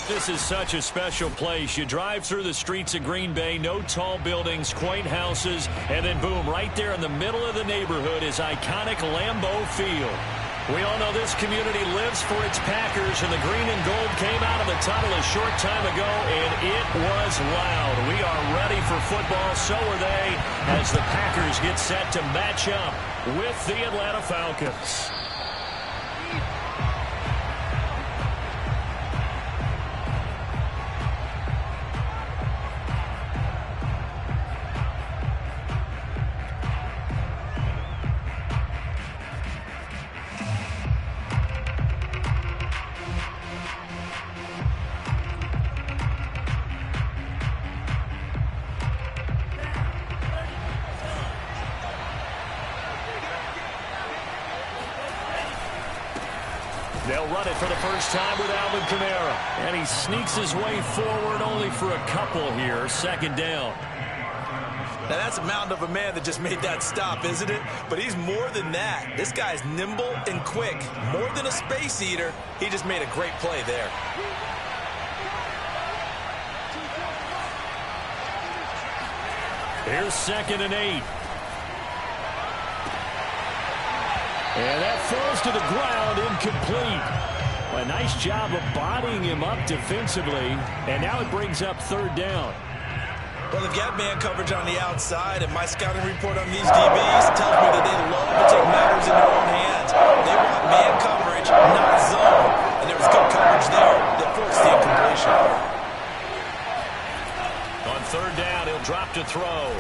This is such a special place. You drive through the streets of Green Bay, no tall buildings, quaint houses, and then boom, right there in the middle of the neighborhood is iconic Lambeau Field. We all know this community lives for its Packers, and the green and gold came out of the tunnel a short time ago, and it was loud. We are ready for football, so are they, as the Packers get set to match up with the Atlanta Falcons. They'll run it for the first time with Alvin Kamara. And he sneaks his way forward only for a couple here. Second down. Now that's a mountain of a man that just made that stop, isn't it? But he's more than that. This guy's nimble and quick. More than a space eater. He just made a great play there. Here's 2nd and 8. And that falls to the ground, incomplete. A nice job of bodying him up defensively. And now it brings up 3rd down. Well, they've got man coverage on the outside, and my scouting report on these DBs tells me that they love to take matters in their own hands. They want man coverage, not zone. And there was good coverage there that forced the incompletion. On 3rd down, he'll drop to throw.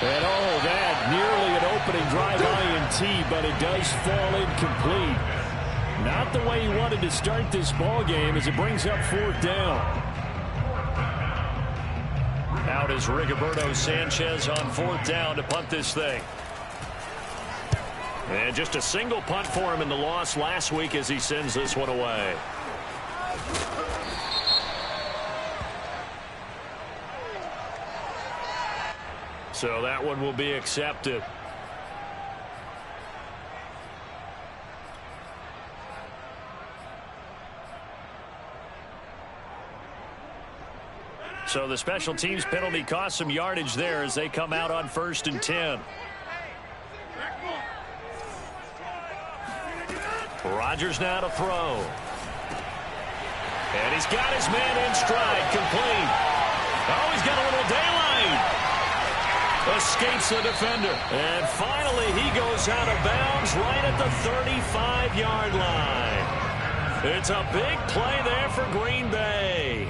And that nearly an opening drive INT, but it does fall incomplete. Not the way he wanted to start this ball game as it brings up 4th down. Out is Rigoberto Sanchez on 4th down to punt this thing. And just a single punt for him in the loss last week as he sends this one away. So that one will be accepted. So the special teams penalty cost some yardage there as they come out on 1st and 10. Rodgers now to throw. And he's got his man in stride, complete. Oh, he's got a little daylight. Escapes the defender. And finally, he goes out of bounds right at the 35-yard line. It's a big play there for Green Bay.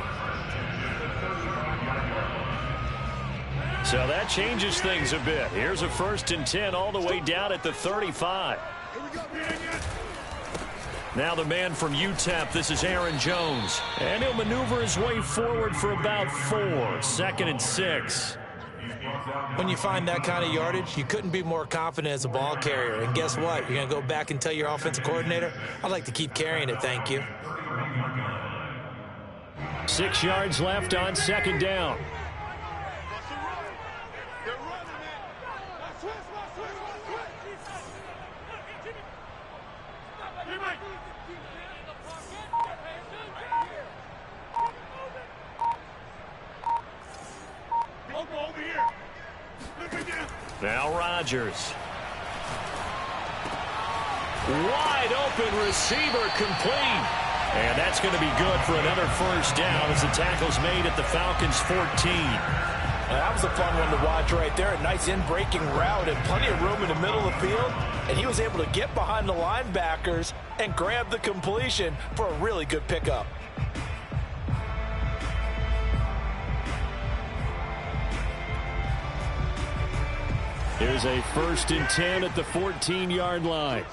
So that changes things a bit. Here's a 1st and 10 all the way down at the 35. Now the man from UTEP, this is Aaron Jones. And he'll maneuver his way forward for about 4. 2nd and 6. When you find that kind of yardage, you couldn't be more confident as a ball carrier. And guess what? You're going to go back and tell your offensive coordinator, I'd like to keep carrying it, thank you. 6 yards left on 2nd down. Now Rodgers. Wide open receiver, complete. And that's going to be good for another 1st down as the tackle's made at the Falcons' 14. That was a fun one to watch right there. A nice in-breaking route and plenty of room in the middle of the field. And he was able to get behind the linebackers and grab the completion for a really good pickup. Here's a 1st and 10 at the 14-yard line.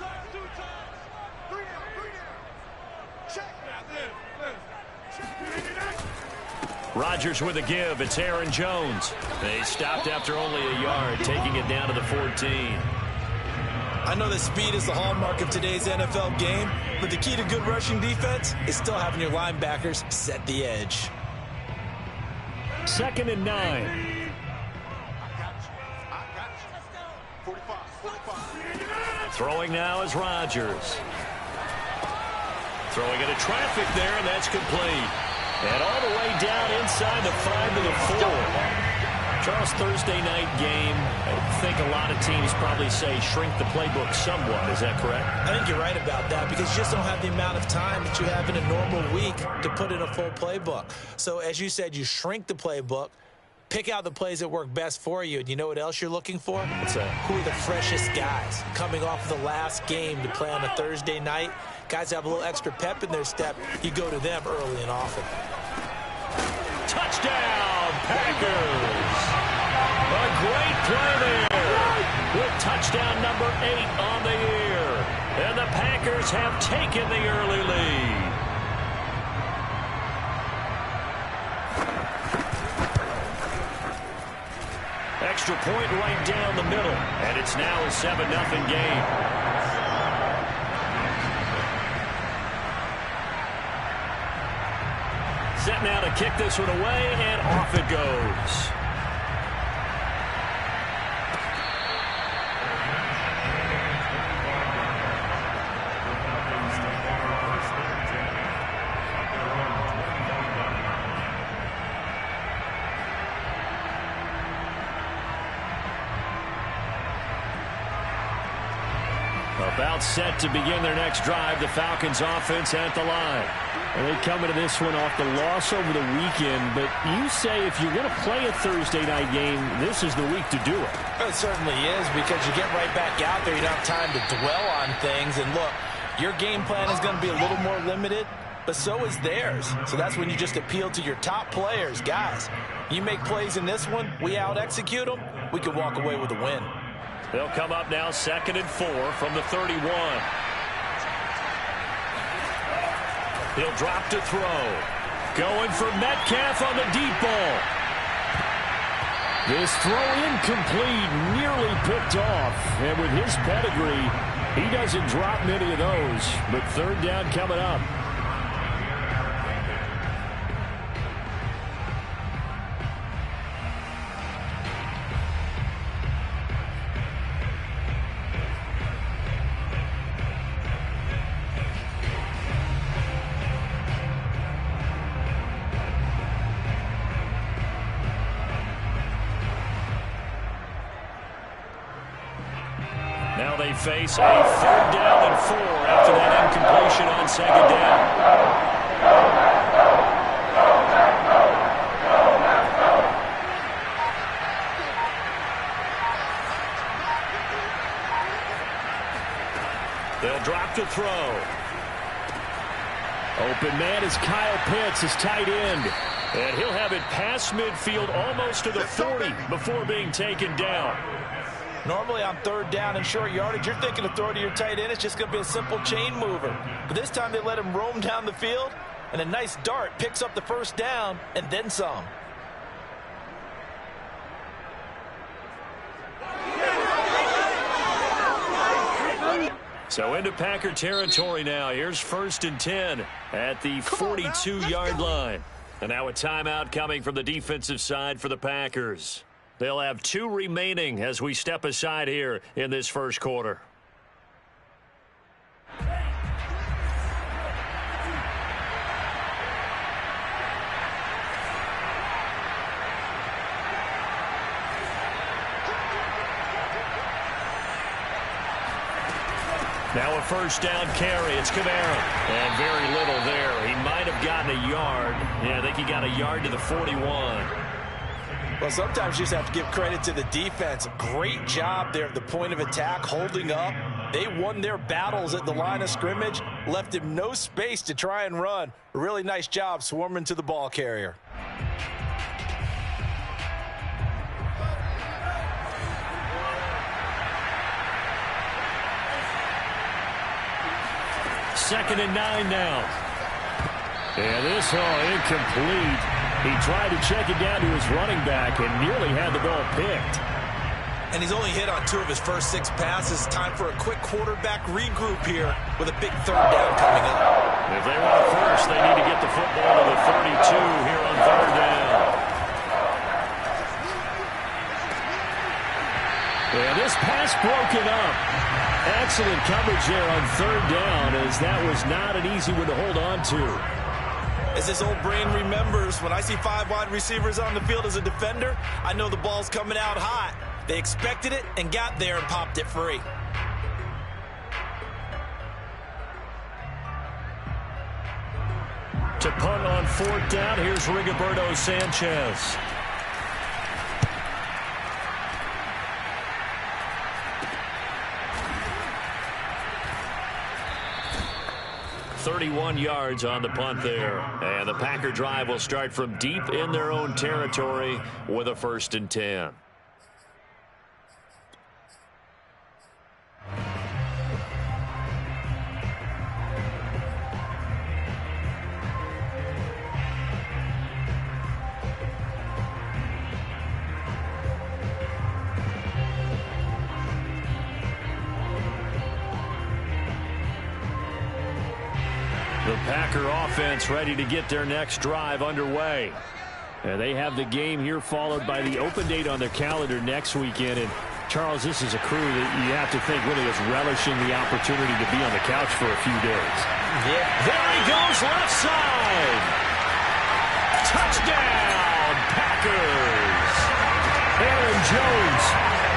Rodgers with a give. It's Aaron Jones. They stopped after only a yard, taking it down to the 14. I know that speed is the hallmark of today's NFL game, but the key to good rushing defense is still having your linebackers set the edge. 2nd and 9. Throwing now is Rodgers. Throwing into traffic there, and that's complete. And all the way down inside the 5 to the 4. Charles, Thursday night game, I think a lot of teams probably say shrink the playbook somewhat. Is that correct? I think you're right about that because you just don't have the amount of time that you have in a normal week to put in a full playbook. So, as you said, you shrink the playbook, pick out the plays that work best for you. And you know what else you're looking for? Who are the freshest guys coming off of the last game to play on a Thursday night? Guys have a little extra pep in their step. You go to them early and often. Touchdown, Packers! A great play there with touchdown number 8 on the year. And the Packers have taken the early lead. Extra point right down the middle. And it's now a 7-0 game. Set now to kick this one away, and off it goes. About set to begin their next drive, the Falcons offense at the line. Well, they come into this one off the loss over the weekend, but you say if you're going to play a Thursday night game, this is the week to do it. It certainly is because you get right back out there. You don't have time to dwell on things. And look, your game plan is going to be a little more limited, but so is theirs. So that's when you just appeal to your top players. Guys, you make plays in this one, we out-execute them, we can walk away with a win. They'll come up now 2nd and 4 from the 31. He'll drop to throw. Going for Metcalf on the deep ball. This throw incomplete, nearly picked off. And with his pedigree, he doesn't drop many of those. But 3rd down coming up. Now they face a 3rd down and 4 after that incompletion on 2nd down. They'll drop to throw. Open man is Kyle Pitts, his tight end. And he'll have it past midfield almost to the 40 before being taken down. Normally on 3rd down and short yardage, you're thinking of throw to your tight end. It's just going to be a simple chain mover. But this time they let him roam down the field, and a nice dart picks up the 1st down and then some. So into Packer territory now. Here's 1st and 10 at the 42-yard line. And now a timeout coming from the defensive side for the Packers. They'll have 2 remaining as we step aside here in this 1st quarter. Now a 1st down carry. It's Kamara. And very little there. He might have gotten a yard. Yeah, I think he got a yard to the 41. Well, sometimes you just have to give credit to the defense. Great job there at the point of attack, holding up. They won their battles at the line of scrimmage, left him no space to try and run. A really nice job swarming to the ball carrier. Second and 9 now. And this incomplete. He tried to check it down to his running back and nearly had the ball picked. And he's only hit on 2 of his first 6 passes. Time for a quick quarterback regroup here with a big 3rd down coming up. If they want it first, they need to get the football to the 32 here on 3rd down. And this pass broken up. Excellent coverage there on third down, as that was not an easy one to hold on to. As his old brain remembers, when I see 5 wide receivers on the field as a defender, I know the ball's coming out hot. They expected it and got there and popped it free. To punt on fourth down, here's Rigoberto Sanchez. .31 yards on the punt there. And the Packer drive will start from deep in their own territory with a 1st and 10. The Packer offense ready to get their next drive underway. And they have the game here followed by the open date on their calendar next weekend. And Charles, this is a crew that you have to think really is relishing the opportunity to be on the couch for a few days. Yeah. There he goes, left side. Touchdown, Packers. Aaron Jones,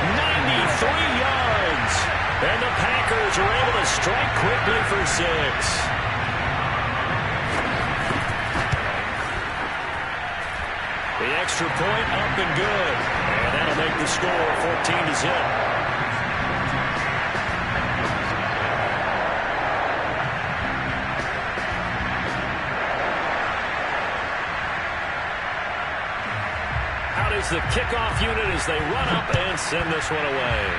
93 yards. And the Packers are able to strike quickly for 6. The extra point up and good. And that'll make the score 14-0. Out is the kickoff unit as they run up and send this one away.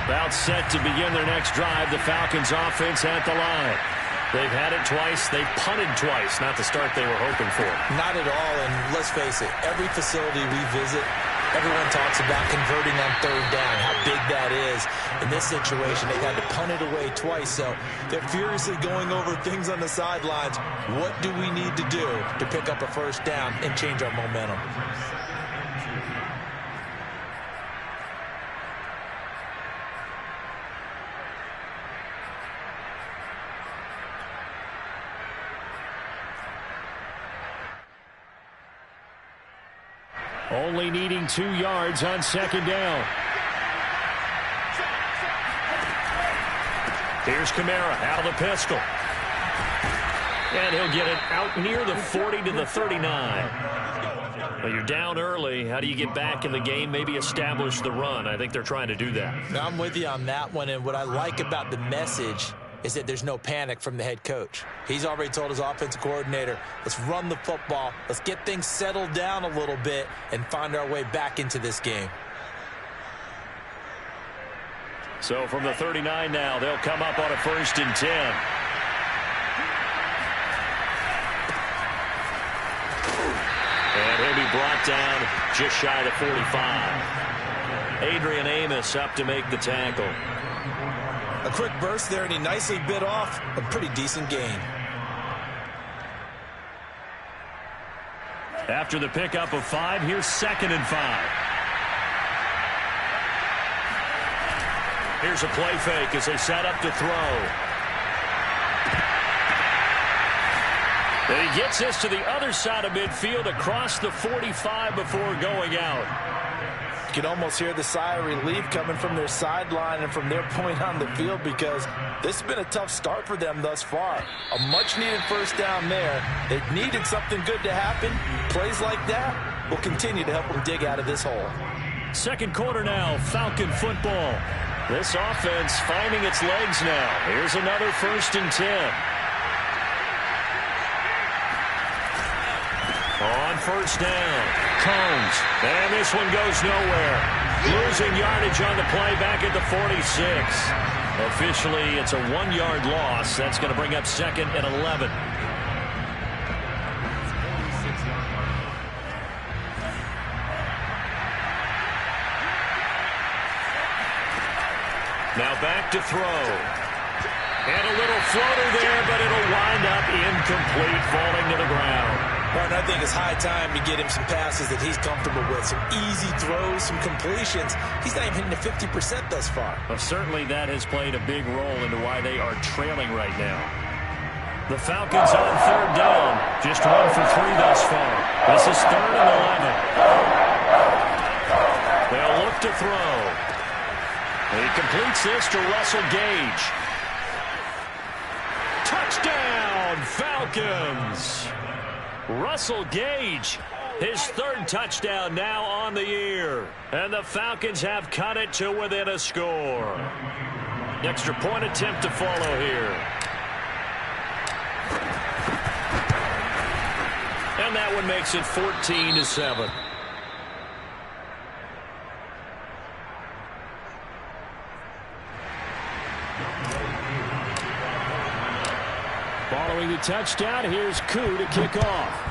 About set to begin their next drive, the Falcons offense at the line. They've had it twice. They've punted twice. Not the start they were hoping for. Not at all, and let's face it, every facility we visit, everyone talks about converting on third down, how big that is. In this situation, they've had to punt it away twice, so they're furiously going over things on the sidelines. What do we need to do to pick up a 1st down and change our momentum? Only needing 2 yards on 2nd down. Here's Kamara out of the pistol. And he'll get it out near the 40 to the 39. Well, you're down early. How do you get back in the game, maybe establish the run? I think they're trying to do that. Now, I'm with you on that one, and what I like about the message is that there's no panic from the head coach. He's already told his offensive coordinator, let's run the football, let's get things settled down a little bit and find our way back into this game. So from the 39 now, they'll come up on a 1st and 10. And he'll be brought down just shy of the 45. Adrian Amos up to make the tackle. A quick burst there, and he nicely bit off a pretty decent gain. After the pickup of 5, here's 2nd and 5. Here's a play fake as they set up to throw. And he gets this to the other side of midfield across the 45 before going out. You can almost hear the sigh of relief coming from their sideline and from their point on the field, because this has been a tough start for them thus far. A much-needed 1st down there. They've needed something good to happen. Plays like that will continue to help them dig out of this hole. 2nd quarter now, Falcon football. This offense finding its legs now. Here's another 1st and 10. On 1st down, Combs. And this one goes nowhere. Losing yardage on the play back at the 46. Officially, it's a 1-yard loss. That's going to bring up 2nd and 11. back to throw. And a little floater there, but it'll wind up incomplete, falling to the ground. Martin, I think it's high time to get him some passes that he's comfortable with, some easy throws, some completions. He's not even hitting the 50% thus far. Well, certainly that has played a big role into why they are trailing right now. The Falcons on third down, just 1 for 3 thus far. This is 3rd and 11. They'll look to throw. He completes this to Russell Gage. Touchdown, Falcons! Russell Gage, his 3rd touchdown now on the year. And the Falcons have cut it to within a score. Extra point attempt to follow here. And that one makes it 14-7. Following the touchdown, here's Koo to kick off.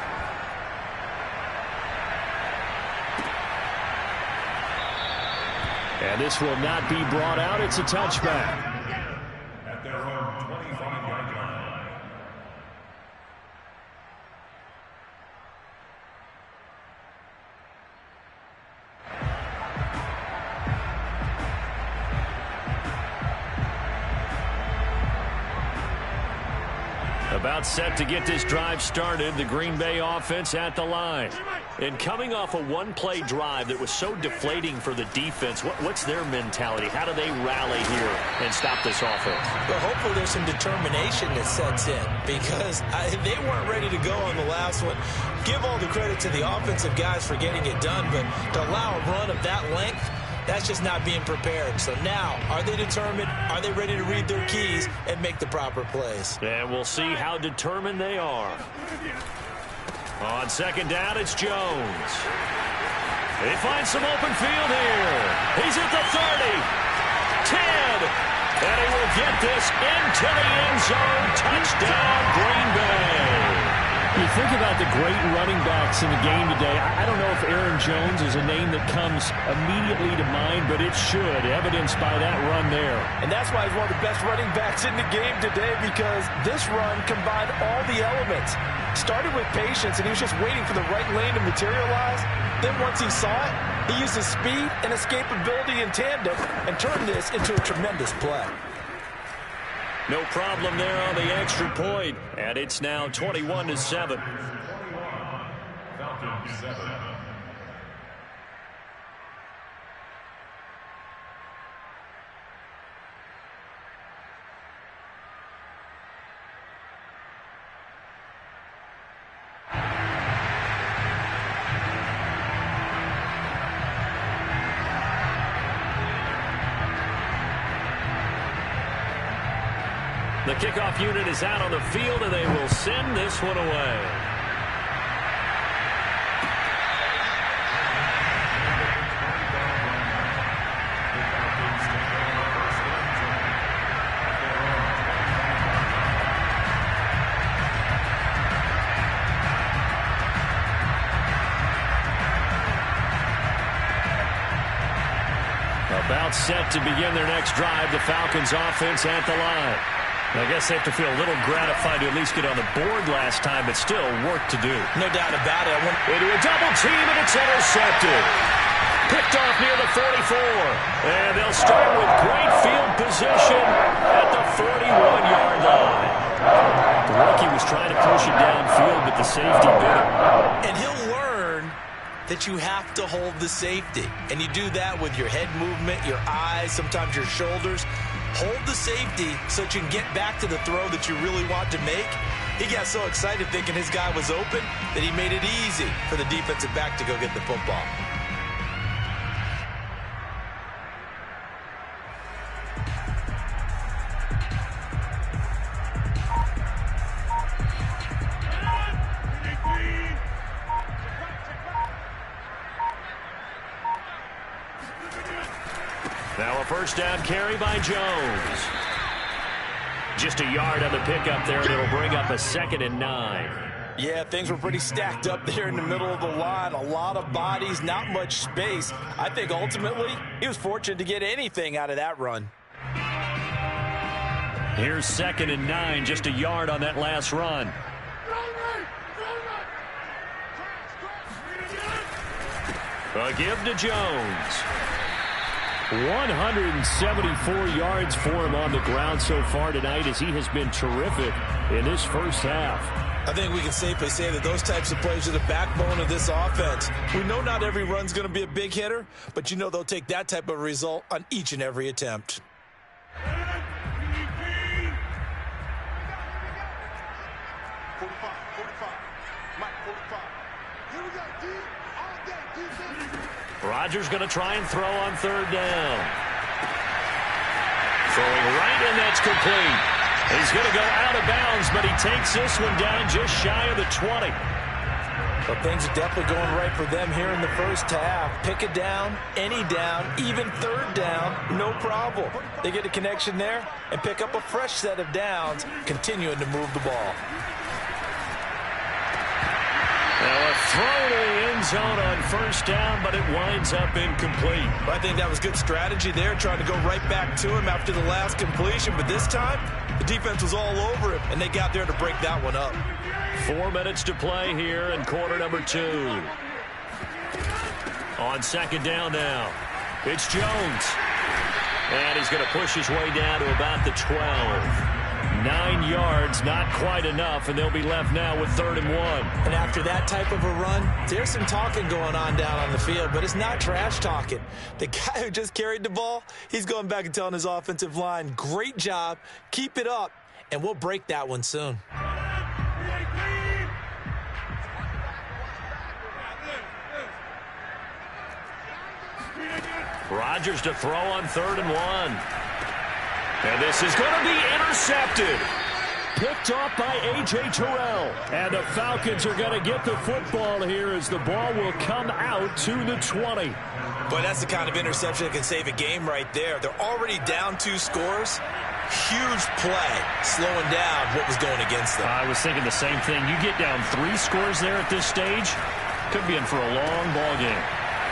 And this will not be brought out. It's a touchback. At their own 25-yard line. About set to get this drive started, the Green Bay offense at the line. And coming off a one-play drive that was so deflating for the defense, what's their mentality? How do they rally here and stop this offense? Well, hopefully there's some determination that sets in because they weren't ready to go on the last one. Give all the credit to the offensive guys for getting it done, but to allow a run of that length, that's just not being prepared. So now, are they determined? Are they ready to read their keys and make the proper plays? And we'll see how determined they are. On second down, it's Jones. He finds some open field here. He's at the 30, 10, and he will get this into the end zone. Touchdown, Green Bay. You think about the great running backs in the game today. I don't know if Aaron Jones is a name that comes immediately to mind, but it should, evidenced by that run there. And that's why he's one of the best running backs in the game today, because this run combined all the elements. Started with patience, and he was just waiting for the right lane to materialize. Then once he saw it, he used his speed and escapability in tandem and turned this into a tremendous play. No problem there on the extra point, and it's now 21-7. Falcons 7. The kickoff unit is out on the field, and they will send this one away. About set to begin their next drive, the Falcons offense at the line. I guess they have to feel a little gratified to at least get on the board last time, but still work to do. No doubt about it. Into a double team, and it's intercepted. Picked off near the 44. And they'll start with great field position at the 41-yard line. The rookie was trying to push it downfield, but the safety bit him. And he'll learn that you have to hold the safety. And you do that with your head movement, your eyes, sometimes your shoulders. Hold the safety so that you can get back to the throw that you really want to make. He got so excited thinking his guy was open that he made it easy for the defensive back to go get the football. Now a first down carry by Jones. Just a yard on the pickup there, and it'll bring up a 2nd and 9. Yeah, things were pretty stacked up there in the middle of the line. A lot of bodies, not much space. I think ultimately he was fortunate to get anything out of that run. Here's 2nd and 9, just a yard on that last run. A give to Jones. 174 yards for him on the ground so far tonight as he has been terrific in this first half. I think we can safely say that those types of plays are the backbone of this offense. We know not every run's going to be a big hitter, but you know they'll take that type of result on each and every attempt. Rodgers going to try and throw on 3rd down. Throwing right, and that's complete. He's going to go out of bounds, but he takes this one down just shy of the 20. Well, things are definitely going right for them here in the first half. Pick it down, any down, even 3rd down, no problem. They get a connection there and pick up a fresh set of downs, continuing to move the ball. Now a throw to the end zone on 1st down, but it winds up incomplete. I think that was good strategy there, trying to go right back to him after the last completion. But this time, the defense was all over him, and they got there to break that one up. 4 minutes to play here in quarter number 2. On 2nd down now, it's Jones. And he's going to push his way down to about the 12. 9 yards, not quite enough, and they'll be left now with 3rd and 1. And after that type of a run, there's some talking going on down on the field, but it's not trash talking. The guy who just carried the ball, he's going back and telling his offensive line, great job, keep it up, and we'll break that one soon. Rodgers to throw on 3rd and 1. And this is going to be intercepted. Picked off by A.J. Terrell. And the Falcons are going to get the football here as the ball will come out to the 20. But that's the kind of interception that can save a game right there. They're already down 2 scores. Huge play, slowing down what was going against them. I was thinking the same thing. You get down 3 scores there at this stage, could be in for a long ball game.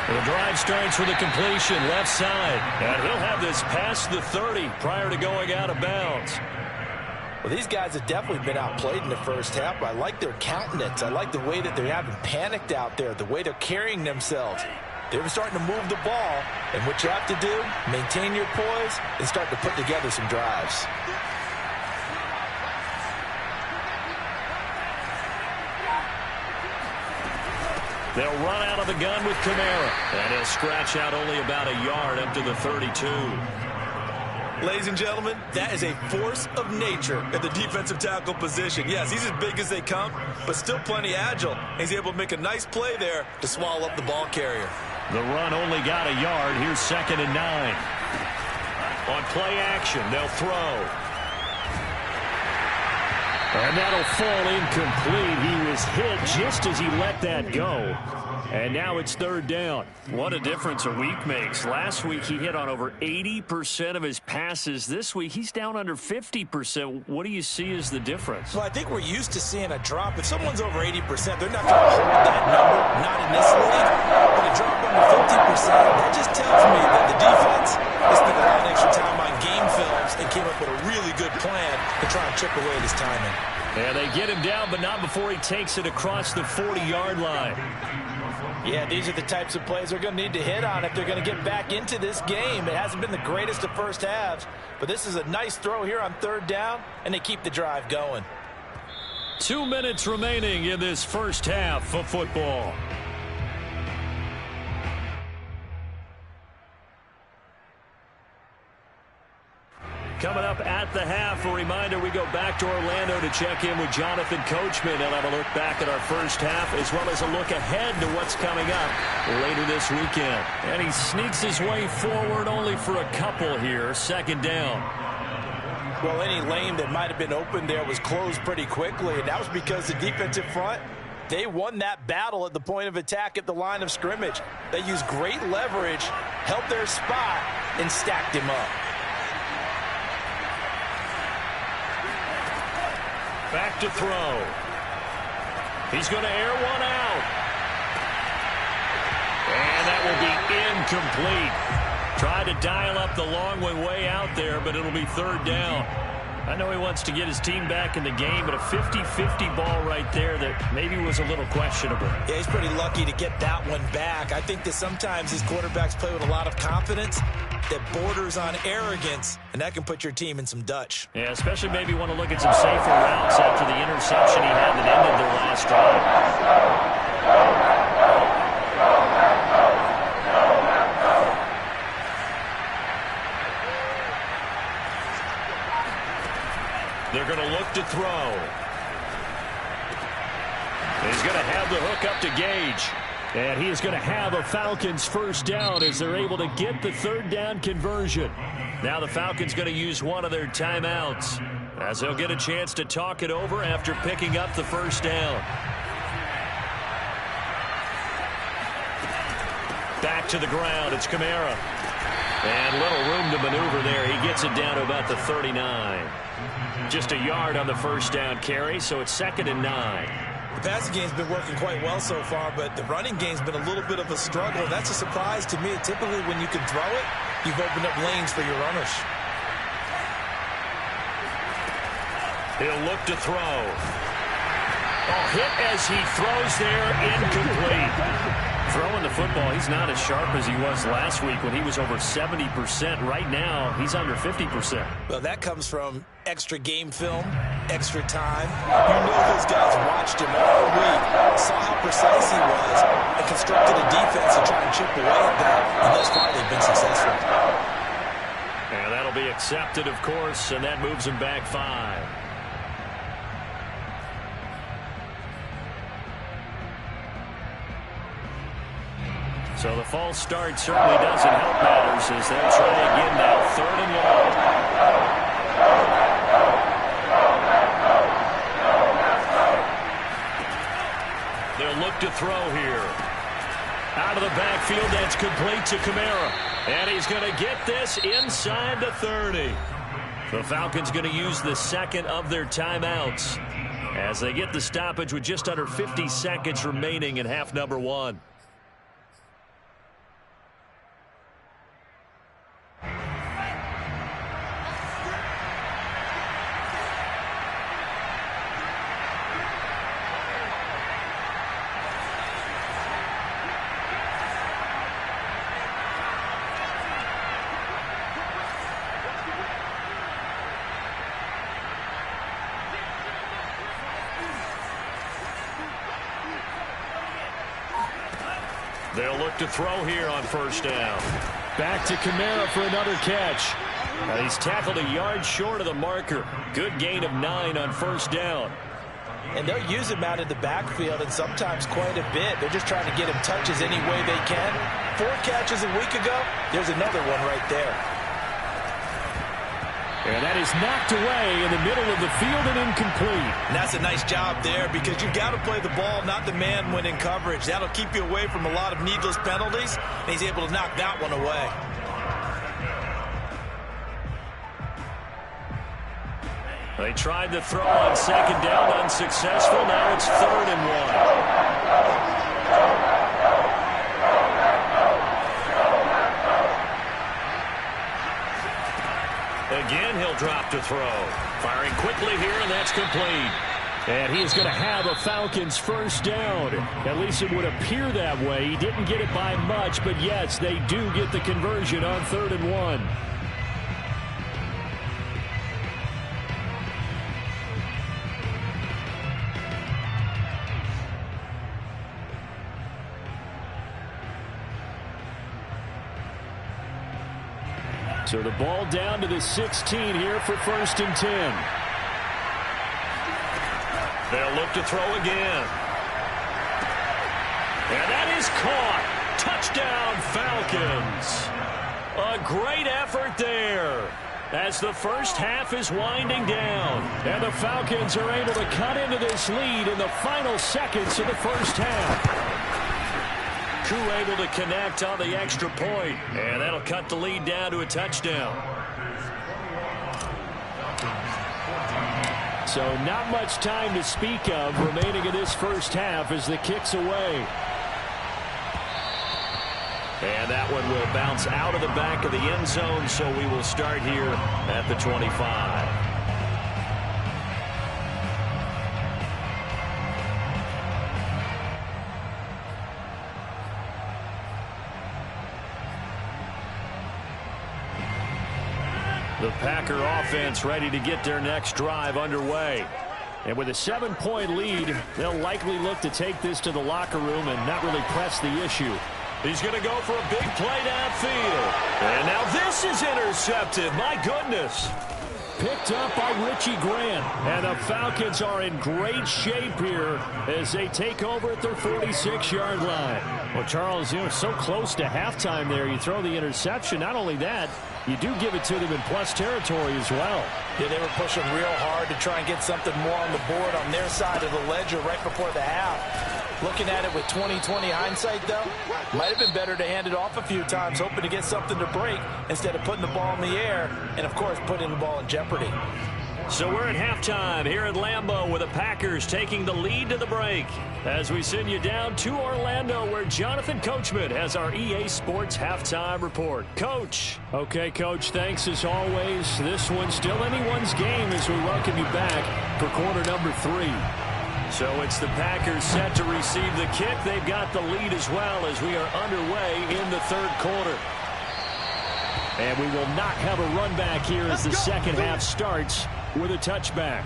The drive starts with a completion left side, and he'll have this past the 30 prior to going out of bounds. Well, these guys have definitely been outplayed in the first half. I like their countenance. I like the way that they haven't panicked out there, the way they're carrying themselves. They're starting to move the ball, and what you have to do, maintain your poise and start to put together some drives. They'll run out of the gun with Kamara, and he'll scratch out only about a yard up to the 32. Ladies and gentlemen, that is a force of nature at the defensive tackle position. Yes, he's as big as they come, but still plenty agile. He's able to make a nice play there to swallow up the ball carrier. The run only got a yard. Here's 2nd and 9. On play action, they'll throw. And that'll fall incomplete. He was hit just as he let that go. And now it's 3rd down. What a difference a week makes. Last week he hit on over 80% of his passes. This week he's down under 50%. What do you see as the difference? Well, I think we're used to seeing a drop. If someone's over 80%, they're not going to hold that number, not in this league. But a drop under 50%, that just tells me that the defense has spent a lot of extra time on game films and came up with a really good plan to try and chip away at his timing. And they get him down, but not before he takes it across the 40-yard line. Yeah, these are the types of plays they're going to need to hit on if they're going to get back into this game. It hasn't been the greatest of first halves, but this is a nice throw here on 3rd down, and they keep the drive going. 2 minutes remaining in this first half of football. Coming up at the half, a reminder, we go back to Orlando to check in with Jonathan Coachman and have a look back at our first half as well as a look ahead to what's coming up later this weekend. And he sneaks his way forward only for a couple here. 2nd down. Well, any lane that might have been open there was closed pretty quickly, and that was because the defensive front, they won that battle at the point of attack at the line of scrimmage. They used great leverage, held their spot, and stacked him up. Back to throw. He's going to air one out. And that will be incomplete. Tried to dial up the long one way out there, but it'll be 3rd down. I know he wants to get his team back in the game, but a 50-50 ball right there that maybe was a little questionable. Yeah, he's pretty lucky to get that one back. I think that sometimes these quarterbacks play with a lot of confidence that borders on arrogance, and that can put your team in some Dutch. Yeah, especially maybe want to look at some safer routes after the interception he had that ended their last drive. They're going to look to throw. He's going to have the hook up to Gage. And he is going to have a Falcons first down as they're able to get the third down conversion. Now the Falcons going to use one of their timeouts as they'll get a chance to talk it over after picking up the first down. Back to the ground. It's Kamara. And little room to maneuver there. He gets it down to about the 39. Just a yard on the first down carry, so it's 2nd and 9. The passing game's been working quite well so far, but the running game's been a little bit of a struggle. That's a surprise to me. Typically, when you can throw it, you've opened up lanes for your runners. He'll look to throw. Oh, hit as he throws there, incomplete. Throwing the football, he's not as sharp as he was last week when he was over 70%. Right now, he's under 50%. Well, that comes from extra game film, extra time. You know those guys watched him all week, saw how precise he was, and constructed a defense to try and chip away at that, and thus far they've been successful. And that'll be accepted, of course, and that moves him back 5. So the false start certainly doesn't help matters as they'll try again now. 3rd and long. They'll look to throw here. Out of the backfield, that's complete to Kamara. And he's going to get this inside the 30. The Falcons going to use the second of their timeouts as they get the stoppage with just under 50 seconds remaining in half number 1. They'll look to throw here on first down. Back to Kamara for another catch. And he's tackled a yard short of the marker. Good gain of 9 on first down. And they'll use him out in the backfield, and sometimes quite a bit. They're just trying to get him touches any way they can. 4 catches a week ago. There's another one right there. And that is knocked away in the middle of the field and incomplete. And that's a nice job there because you've got to play the ball, not the man when in coverage. That'll keep you away from a lot of needless penalties, and he's able to knock that one away. They tried to throw on second down, unsuccessful. Now it's 3rd and 1. Again, he'll drop to throw. Firing quickly here, and that's complete. And he is going to have a Falcons first down. At least it would appear that way. He didn't get it by much, but yes, they do get the conversion on 3rd and 1. So the ball down to the 16 here for 1st and 10. They'll look to throw again. And that is caught. Touchdown, Falcons. A great effort there as the first half is winding down. And the Falcons are able to cut into this lead in the final seconds of the first half. Crew able to connect on the extra point, and that'll cut the lead down to a touchdown. So not much time to speak of remaining in this first half as the kick's away. And that one will bounce out of the back of the end zone, so we will start here at the 25. The Packer offense ready to get their next drive underway. And with a 7-point lead, they'll likely look to take this to the locker room and not really press the issue. He's going to go for a big play downfield. And now this is intercepted. My goodness. Picked up by Richie Grant. And the Falcons are in great shape here as they take over at their 46-yard line. Well, Charles, so close to halftime there. You throw the interception. Not only that, you do give it to them in plus territory as well. Yeah, they were pushing real hard to try and get something more on the board on their side of the ledger right before the half. Looking at it with 20/20 hindsight, though, might have been better to hand it off a few times, hoping to get something to break instead of putting the ball in the air and, of course, putting the ball in jeopardy. So we're at halftime here at Lambeau with the Packers taking the lead to the break as we send you down to Orlando where Jonathan Coachman has our EA Sports halftime report. Coach. Okay, Coach, thanks as always. This one's still anyone's game as we welcome you back for quarter number 3. So it's the Packers set to receive the kick. They've got the lead as well as we are underway in the third quarter. And we will not have a run back here as the second half starts with a touchback.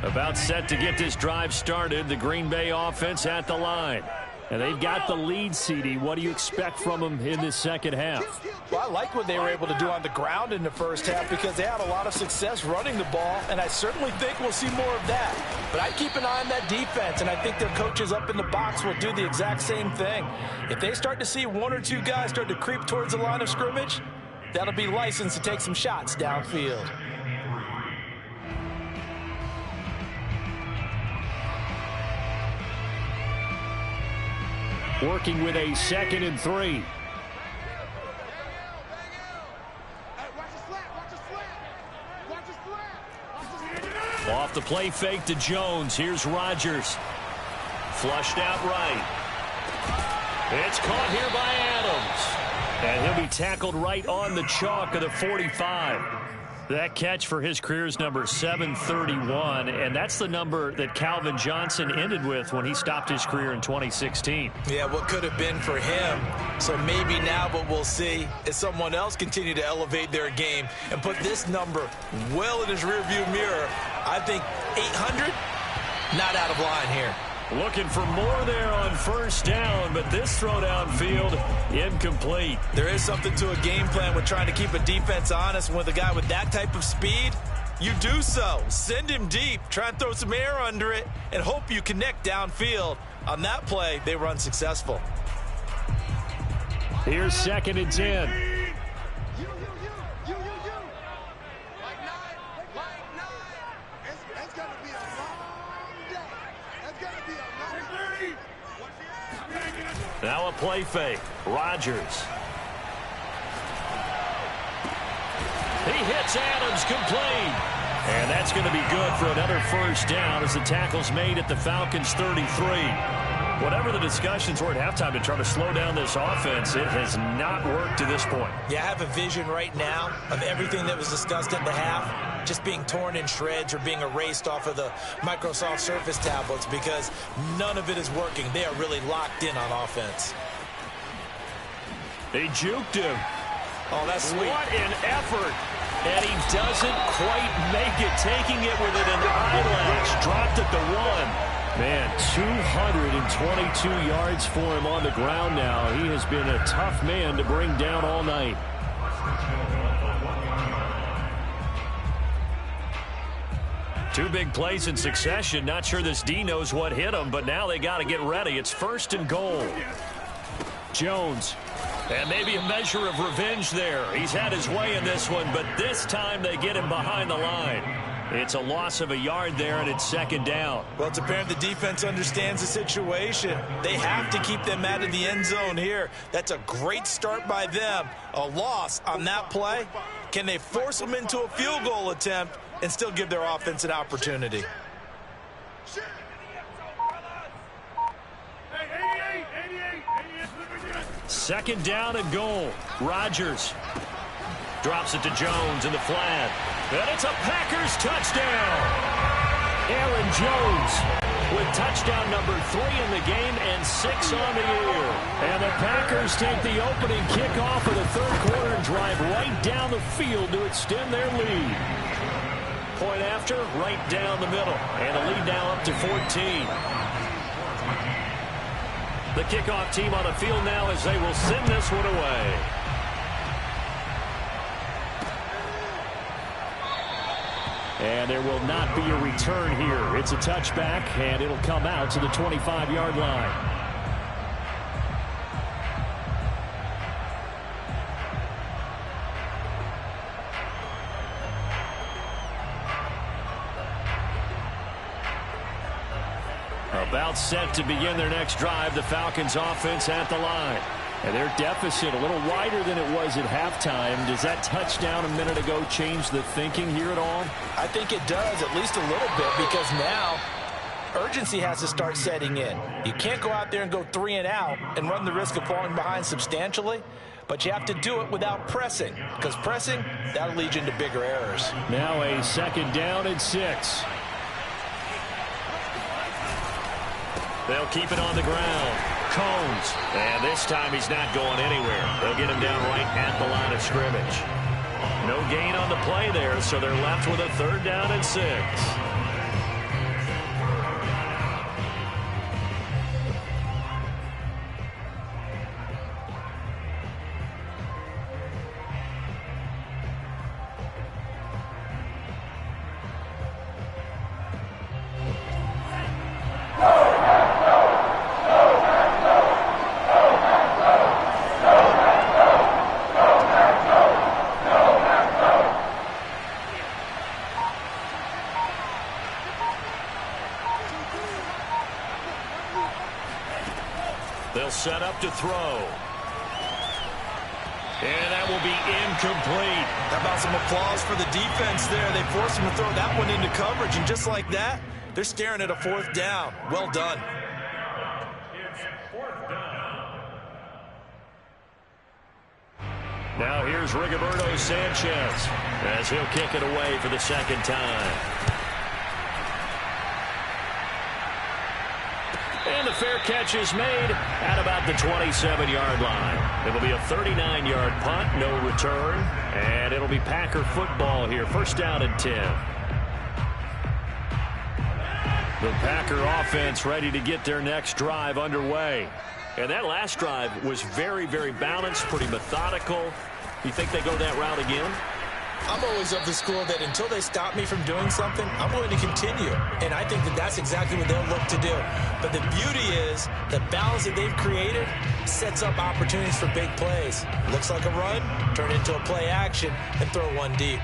About set to get this drive started. The Green Bay offense at the line. And they've got the lead, CD. What do you expect from them in this second half? Well, I like what they were able to do on the ground in the first half because they had a lot of success running the ball, and I certainly think we'll see more of that. But I keep an eye on that defense, and I think their coaches up in the box will do the exact same thing. If they start to see one or two guys start to creep towards the line of scrimmage, that'll be licensed to take some shots downfield. Working with a 2nd and 3. Off the play fake to Jones. Here's Rodgers. Flushed out right. It's caught here by Adams. And he'll be tackled right on the chalk of the 45. That catch for his career is number 731, and that's the number that Calvin Johnson ended with when he stopped his career in 2016. Yeah, what could have been for him. So maybe now what we'll see is someone else continue to elevate their game and put this number well in his rearview mirror. I think 800, not out of line here. Looking for more there on first down, but this throw downfield incomplete. There is something to a game plan with trying to keep a defense honest. With a guy with that type of speed, you do so. Send him deep, try and throw some air under it, and hope you connect downfield. On that play, they were unsuccessful. Here's 2nd and 10. Now a play fake. Rodgers. He hits Adams complete. And that's going to be good for another first down as the tackle's made at the Falcons' 33. Whatever the discussions were at halftime to try to slow down this offense, it has not worked to this point. Yeah, I have a vision right now of everything that was discussed at the half just being torn in shreds or being erased off of the Microsoft Surface tablets because none of it is working. They are really locked in on offense. They juked him. Oh, that's sweet. What an effort. And he doesn't quite make it, taking it within an eyelash. Dropped at the 1. Man, 222 yards for him on the ground now. He has been a tough man to bring down all night. Two big plays in succession. Not sure this D knows what hit him, but now they got to get ready. It's 1st and goal. Jones. And maybe a measure of revenge there. He's had his way in this one, but this time they get him behind the line. It's a loss of a yard there, and it's 2nd down. Well, it's apparent the defense understands the situation. They have to keep them out of the end zone here. That's a great start by them. A loss on that play. Can they force them into a field goal attempt and still give their offense an opportunity? Second down and goal. Rodgers drops it to Jones in the flat. And it's a Packers touchdown. Aaron Jones with touchdown number 3 in the game and 6 on the year. And the Packers take the opening kickoff of the third quarter and drive right down the field to extend their lead. Point after, right down the middle. And the lead now up to 14. The kickoff team on the field now as they will send this one away. And there will not be a return here. It's a touchback, and it'll come out to the 25-yard line. About set to begin their next drive, the Falcons offense at the line. And their deficit a little wider than it was at halftime. Does that touchdown a minute ago change the thinking here at all? I think it does, at least a little bit, because now urgency has to start setting in. You can't go out there and go 3 and out and run the risk of falling behind substantially, but you have to do it without pressing, because pressing, that'll lead you into bigger errors. Now a second down and 6. They'll keep it on the ground. Combs. And this time he's not going anywhere. They'll get him down right at the line of scrimmage. No gain on the play there, so they're left with a third down and 6. They'll set up to throw. And that will be incomplete. How about some applause for the defense there? They forced him to throw that one into coverage, and just like that, they're staring at a 4th down. Well done. It's 4th down. Now here's Rigoberto Sanchez as he'll kick it away for the second time. And the fair catch is made at about the 27-yard line. It'll be a 39-yard punt, no return, and it'll be Packer football here. First down and 10. The Packer offense ready to get their next drive underway. And that last drive was very, very balanced, pretty methodical. You think they go that route again? I'm always of the school that until they stop me from doing something, I'm going to continue. And I think that that's exactly what they'll look to do. But the beauty is the balance that they've created sets up opportunities for big plays. Looks like a run, turn into a play action, and throw one deep.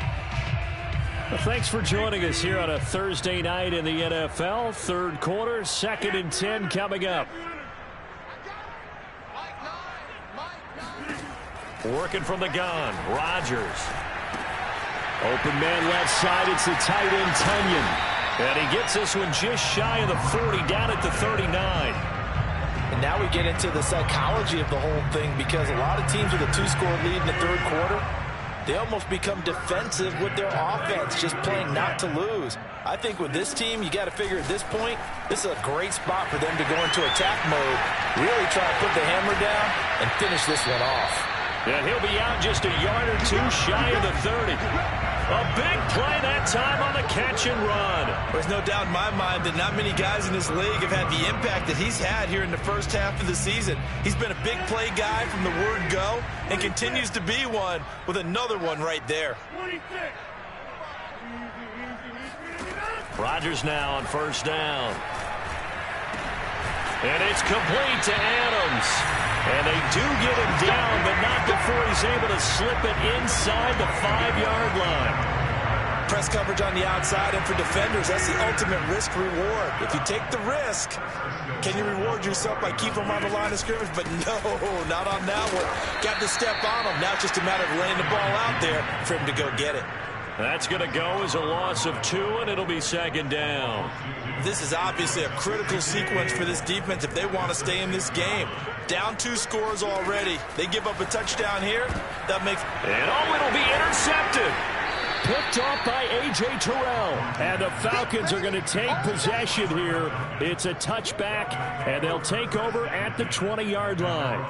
Well, thanks for joining us here on a Thursday night in the NFL. Third quarter, 2nd and 10 coming up. Working from the gun, Rodgers. Open man left side, it's the tight end, Tunyon. And he gets this one just shy of the 40, down at the 39. And now we get into the psychology of the whole thing, because a lot of teams with a 2-score lead in the third quarter, they almost become defensive with their offense, just playing not to lose. I think with this team, you got to figure at this point, this is a great spot for them to go into attack mode, really try to put the hammer down and finish this one off. And he'll be out just a yard or 2 shy of the 30. A big play that time on the catch and run. There's no doubt in my mind that not many guys in this league have had the impact that he's had here in the first half of the season. He's been a big play guy from the word go and continues to be one with another one right there. Rodgers now on first down. And it's complete to Adams. And they do get him down, but not before he's able to slip it inside the 5-yard line. Press coverage on the outside, and for defenders, that's the ultimate risk-reward. If you take the risk, can you reward yourself by keeping them on the line of scrimmage? But no, not on that one. Got to step on him. Now it's just a matter of laying the ball out there for him to go get it. That's going to go as a loss of 2, and it'll be second down. This is obviously a critical sequence for this defense if they want to stay in this game. Down 2 scores already. They give up a touchdown here. That makes... And it'll be intercepted. Picked off by A.J. Terrell. And the Falcons are going to take possession here. It's a touchback, and they'll take over at the 20-yard line.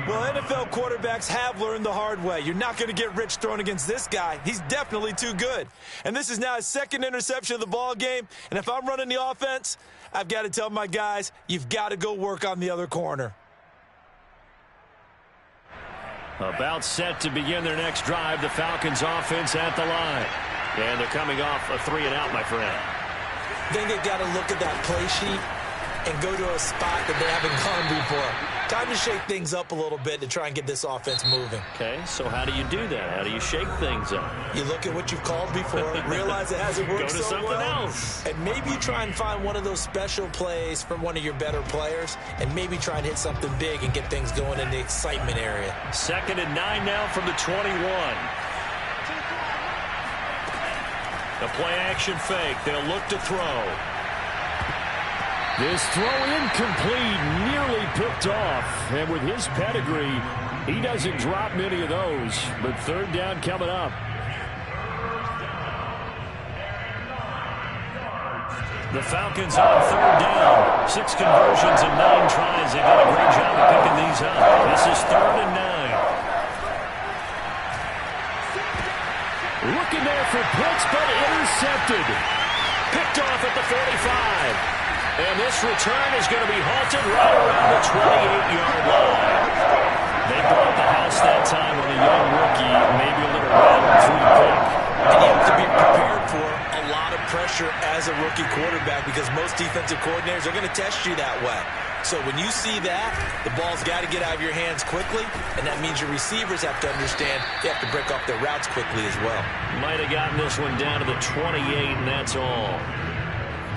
Well, NFL quarterbacks have learned the hard way. You're not going to get rich thrown against this guy. He's definitely too good. And this is now his second interception of the ball game. And if I'm running the offense, I've got to tell my guys, you've got to go work on the other corner. About set to begin their next drive, the Falcons offense at the line. And they're coming off a 3-and-out, my friend. Then they've got to look at that play sheet and go to a spot that they haven't gone before. Time to shake things up a little bit to try and get this offense moving. Okay, so how do you do that? How do you shake things up? You look at what you've called before, realize it hasn't worked so well. Go to something else. And maybe try and find one of those special plays from one of your better players, and maybe try and hit something big and get things going in the excitement area. 2nd and 9 now from the 21. The play-action fake. They'll look to throw. This throw incomplete, nearly picked off. And with his pedigree, he doesn't drop many of those. But 3rd down coming up. The Falcons on 3rd down. 6 conversions and 9 tries. They've done a great job of picking these up. This is 3rd and 9. Looking there for Pitts, but intercepted. Picked off at the 45. And this return is going to be halted right around the 28-yard line. They brought the house that time with a young rookie, maybe a little rattle-free pick. And you have to be prepared for a lot of pressure as a rookie quarterback because most defensive coordinators are going to test you that way. So when you see that, the ball's got to get out of your hands quickly, and that means your receivers have to understand they have to break off their routes quickly as well. Might have gotten this one down to the 28, and that's all.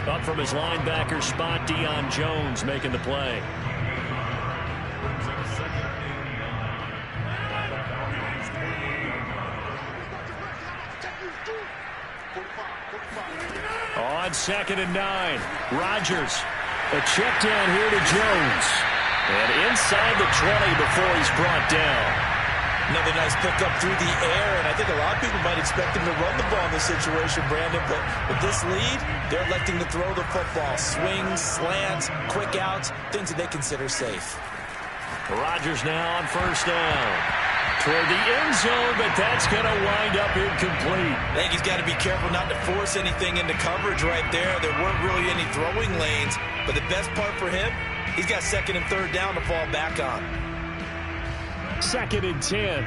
Up from his linebacker spot, Deion Jones making the play. On 2nd and 9, Rodgers. A check down here to Jones. And inside the 20 before he's brought down. Another nice pickup through the air, and I think a lot of people might expect him to run the ball in this situation, Brandon, but with this lead, they're electing to throw the football. Swings, slants, quick outs, things that they consider safe. Rodgers now on 1st down. Toward the end zone, but that's going to wind up incomplete. I think he's got to be careful not to force anything into coverage right there. There weren't really any throwing lanes, but the best part for him, he's got 2nd and 3rd down to fall back on. 2nd and 10.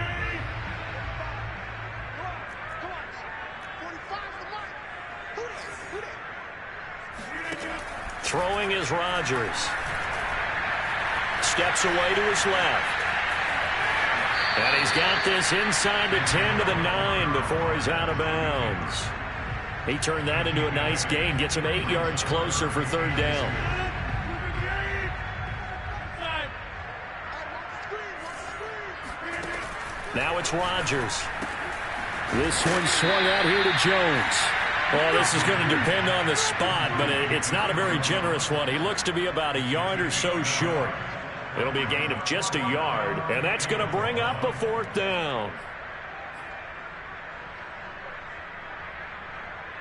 Throwing is Rodgers. Steps away to his left. And he's got this inside the 10 to the 9 before he's out of bounds. He turned that into a nice gain. Gets him 8 yards closer for 3rd down. Now it's Rodgers. This one swung out here to Jones. Well, this is going to depend on the spot, but it's not a very generous one. He looks to be about a yard or so short. It'll be a gain of just a yard, and that's going to bring up a 4th down.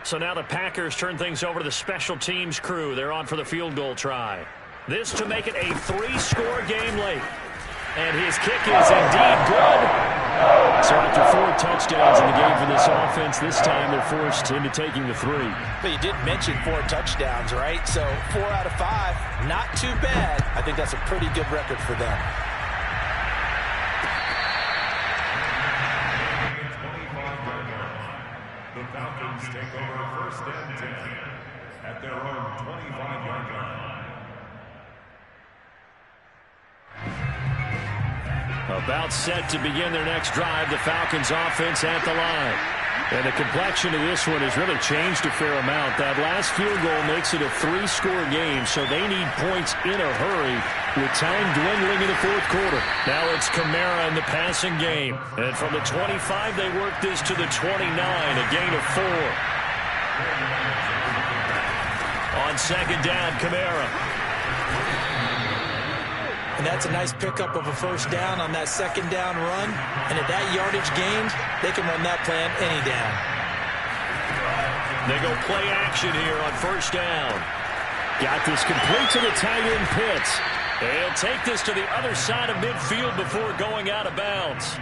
So now the Packers turn things over to the special teams crew. They're on for the field goal try. This to make it a 3-score game late. And his kick is indeed good. So after 4 touchdowns in the game for this offense, this time they're forced into taking the 3. But you did mention 4 touchdowns, right? So 4 out of 5, not too bad. I think that's a pretty good record for them. The Falcons take over 1st and 10 at their own 25-yard line. About set to begin their next drive, the Falcons offense at the line. And the complexion of this one has really changed a fair amount. That last field goal makes it a 3-score game, so they need points in a hurry with time dwindling in the fourth quarter. Now it's Kamara in the passing game. And from the 25, they work this to the 29, a gain of 4. On second down, Kamara. And that's a nice pickup of a first down on that second down run. And at that yardage gained, they can run that plan any down. They go play action here on first down. Got this complete to the tight end Pitts. He'll take this to the other side of midfield before going out of bounds.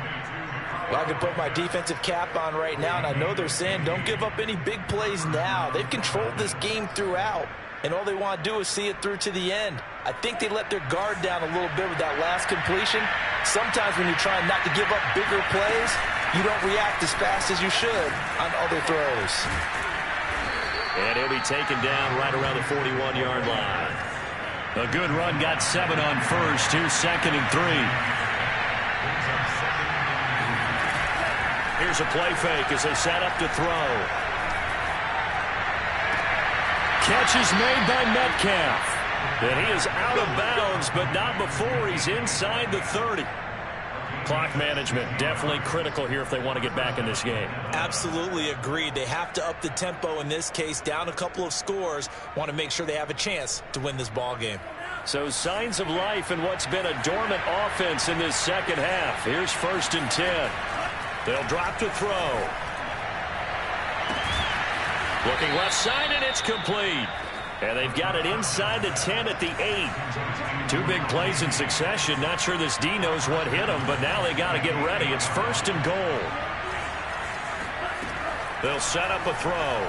Well, I can put my defensive cap on right now, and I know they're saying don't give up any big plays now. They've controlled this game throughout, and all they want to do is see it through to the end. I think they let their guard down a little bit with that last completion. Sometimes when you're trying not to give up bigger plays, you don't react as fast as you should on other throws. And he'll be taken down right around the 41-yard line. A good run, got 7 on first. Here's second and 3. Here's a play fake as they set up to throw. Catch is made by Metcalf. And he is out of bounds, but not before he's inside the 30. Clock management definitely critical here if they want to get back in this game. Absolutely agreed. They have to up the tempo in this case, down a couple of scores. Want to make sure they have a chance to win this ball game. So signs of life in what's been a dormant offense in this second half. Here's first and 10. They'll drop to throw. Looking left side, and it's complete. And they've got it inside the 10 at the 8. 2 big plays in succession. Not sure this D knows what hit them, but now they got to get ready. It's first and goal. They'll set up a throw.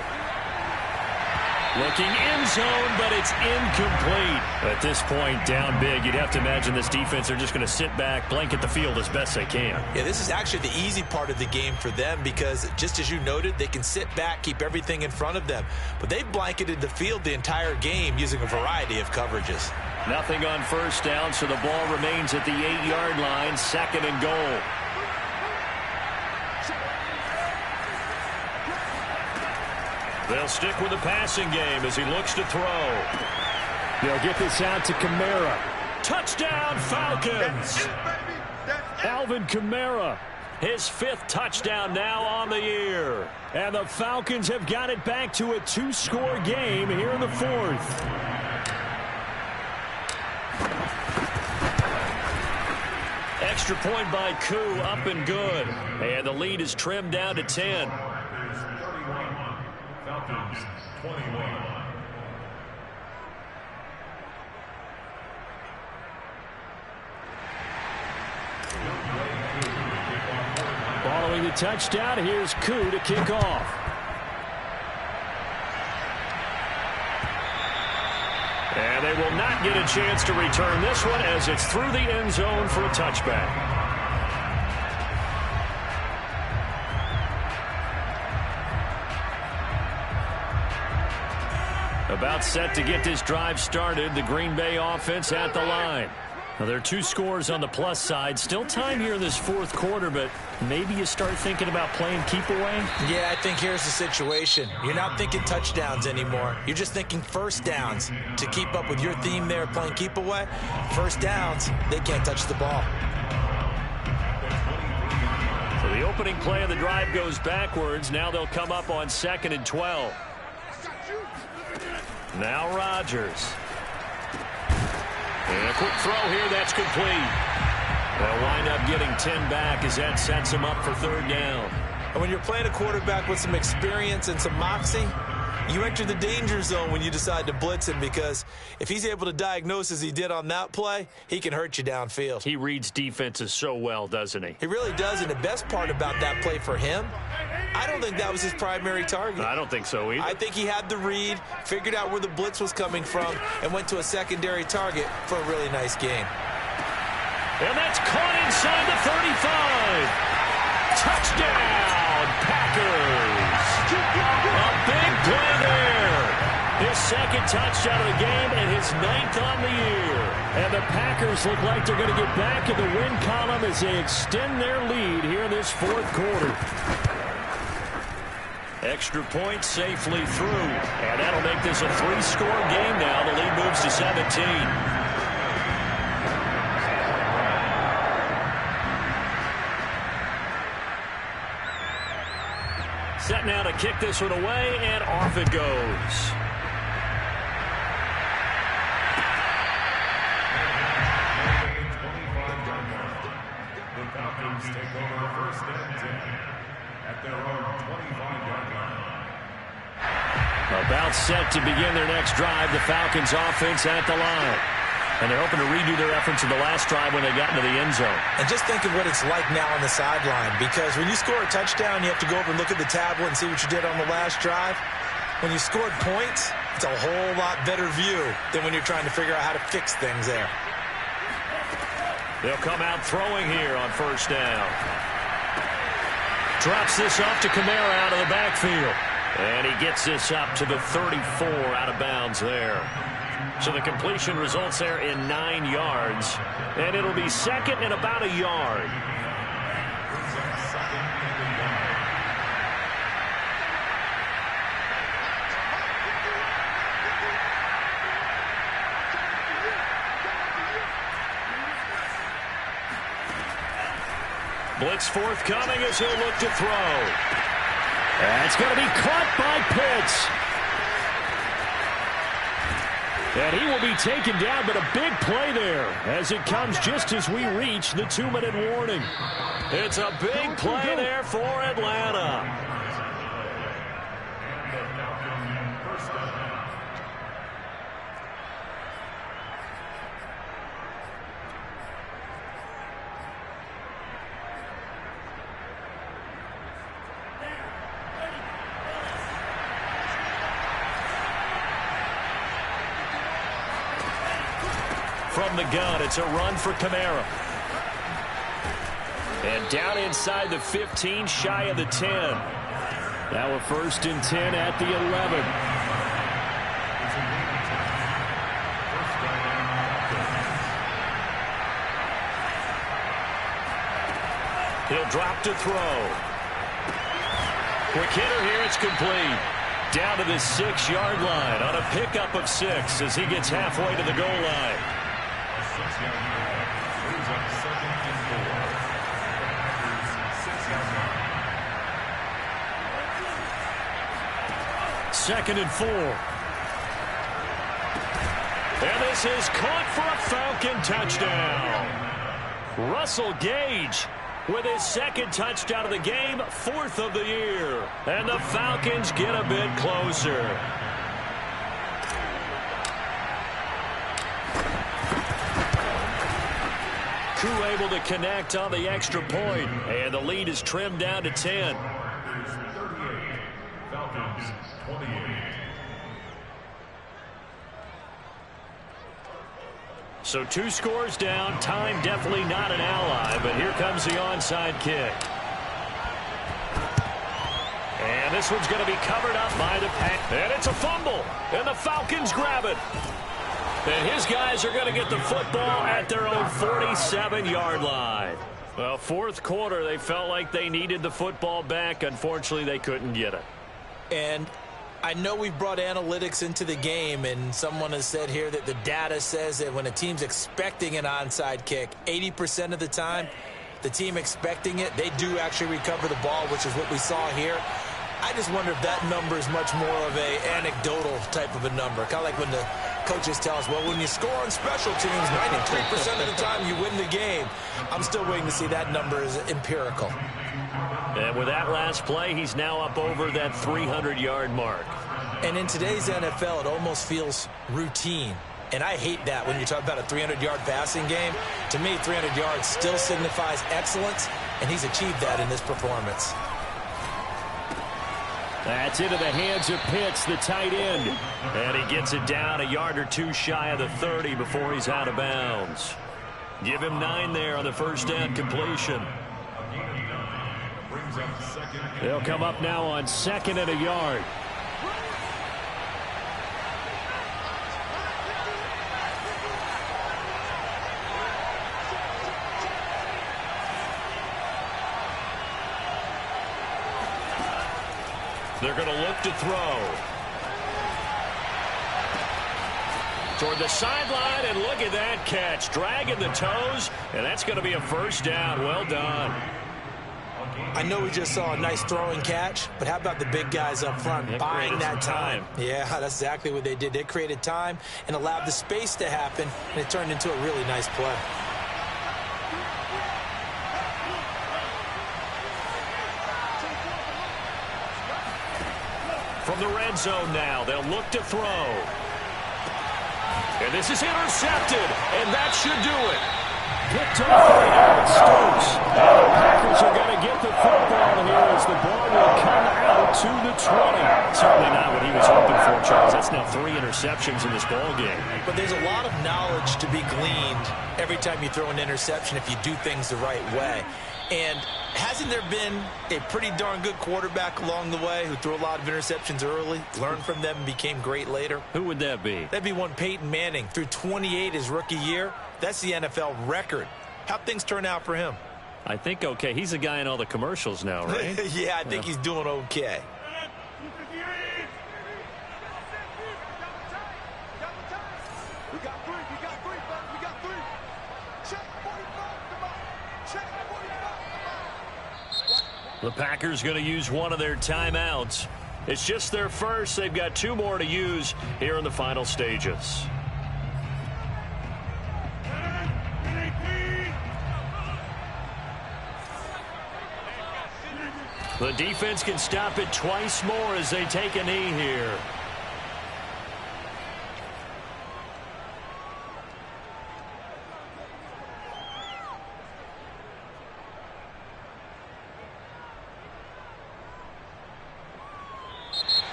Looking end zone, but it's incomplete. At this point, down big, you'd have to imagine this defense are just going to sit back, blanket the field as best they can. Yeah, this is actually the easy part of the game for them because, just as you noted, they can sit back, keep everything in front of them. But they've blanketed the field the entire game using a variety of coverages. Nothing on first down, so the ball remains at the 8-yard line, second and goal. They'll stick with the passing game as he looks to throw. They'll get this out to Kamara. Touchdown, Falcons! Alvin Kamara, his 5th touchdown now on the year. And the Falcons have got it back to a 2-score game here in the 4th. Extra point by Koo, up and good. And the lead is trimmed down to 10. Falcons 21. Following the touchdown, here's Koo to kick off. And they will not get a chance to return this one as it's through the end zone for a touchback. About set to get this drive started. The Green Bay offense at the line. Now, there are 2 scores on the plus side. Still time here in this 4th quarter, but maybe you start thinking about playing keep away? Yeah, I think here's the situation. You're not thinking touchdowns anymore. You're just thinking first downs. To keep up with your theme there, playing keep away, first downs, they can't touch the ball. So the opening play of the drive goes backwards. Now they'll come up on 2nd and 12. Now Rodgers. And a quick throw here, that's complete. They'll wind up getting 10 back as that sets them up for 3rd down. And when you're playing a quarterback with some experience and some moxie, you enter the danger zone when you decide to blitz him, because if he's able to diagnose as he did on that play, he can hurt you downfield. He reads defenses so well, doesn't he? He really does, and the best part about that play for him, I don't think that was his primary target. I don't think so either. I think he had the read, figured out where the blitz was coming from, and went to a secondary target for a really nice game. And that's caught inside the 35. Touchdown, Packers. A big play there. His 2nd touchdown of the game and his 9th on the year. And the Packers look like they're going to get back in the win column as they extend their lead here in this 4th quarter. Extra point safely through. And that'll make this a 3-score game now. The lead moves to 17. Set now to kick this one away, and off it goes. The Falcons take over first and 10 at their own 25-yard line. About set to begin their next drive. The Falcons offense at the line. And they're hoping to redo their efforts in the last drive when they got into the end zone. And just think of what it's like now on the sideline, because when you score a touchdown, you have to go over and look at the tablet and see what you did on the last drive. When you scored points, it's a whole lot better view than when you're trying to figure out how to fix things there. They'll come out throwing here on first down. Drops this off to Kamara out of the backfield. And he gets this up to the 34 out of bounds there. So the completion results there in 9 yards. And it'll be second and about a yard. Blitz forthcoming as he'll look to throw. That's going to be caught by Pitts. And he will be taken down, but a big play there as it comes just as we reach the 2-minute warning. It's a big play there for Atlanta. From the gun, it's a run for Kamara. And down inside the 15, shy of the 10. Now a 1st and 10 at the 11. He'll drop to throw. Quick hitter here, it's complete. Down to the 6-yard line on a pickup of 6 as he gets halfway to the goal line. Second and 4. And this is caught for a Falcon touchdown. Russell Gage with his 2nd touchdown of the game, 4th of the year. And the Falcons get a bit closer. Koo able to connect on the extra point, and the lead is trimmed down to 10. Falcons 28. So 2 scores down. Time definitely not an ally, but here comes the onside kick. And this one's going to be covered up by the pack. And it's a fumble, and the Falcons grab it. And his guys are going to get the football at their own 47-yard line. Well, 4th quarter, they felt like they needed the football back. Unfortunately, they couldn't get it. And I know we've brought analytics into the game, and someone has said here that the data says that when a team's expecting an onside kick, 80% of the time, the team expecting it, they do actually recover the ball, which is what we saw here. I just wonder if that number is much more of a anecdotal type of a number. Kind of like when the coaches tell us, well, when you score on special teams, 93% of the time you win the game. I'm still waiting to see that number is empirical. And with that last play, he's now up over that 300-yard mark. And in today's NFL, it almost feels routine. And I hate that when you talk about a 300-yard passing game. To me, 300 yards still signifies excellence, and he's achieved that in this performance. That's into the hands of Pitts, the tight end. And he gets it down a yard or 2 shy of the 30 before he's out of bounds. Give him 9 there on the first down completion. They'll come up now on 2nd and a yard. They're going to look to throw. Toward the sideline, and look at that catch. Dragging the toes, and that's going to be a first down. Well done. I know we just saw a nice throwing catch, but how about the big guys up front buying that time? Yeah, that's exactly what they did. They created time and allowed the space to happen, and it turned into a really nice play. From the red zone now, they'll look to throw. And this is intercepted, and that should do it. Picked off by Aaron Stokes. And the Packers are going to get the football here as the ball will come out to the 20. Certainly not what he was hoping for, Charles. That's now 3 interceptions in this ball game. But there's a lot of knowledge to be gleaned every time you throw an interception if you do things the right way. And hasn't there been a pretty darn good quarterback along the way who threw a lot of interceptions early, learned from them, and became great later? Who would that be? That'd be one Peyton Manning. Threw 28 his rookie year. That's the NFL record. How'd things turn out for him? I think okay. He's a guy in all the commercials now, right? Yeah, I think he's doing okay. The Packers going to use one of their timeouts. It's just their first. They've got 2 more to use here in the final stages. The defense can stop it twice more as they take a knee here.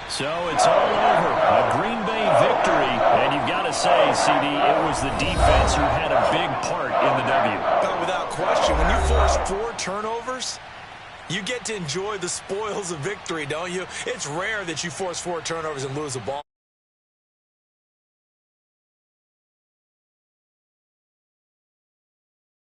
So it's all over. A Green Bay victory. And you've got to say, CD, it was the defense who had a big part in the W. Without question, when you force 4 turnovers, you get to enjoy the spoils of victory, don't you? It's rare that you force 4 turnovers and lose a ball.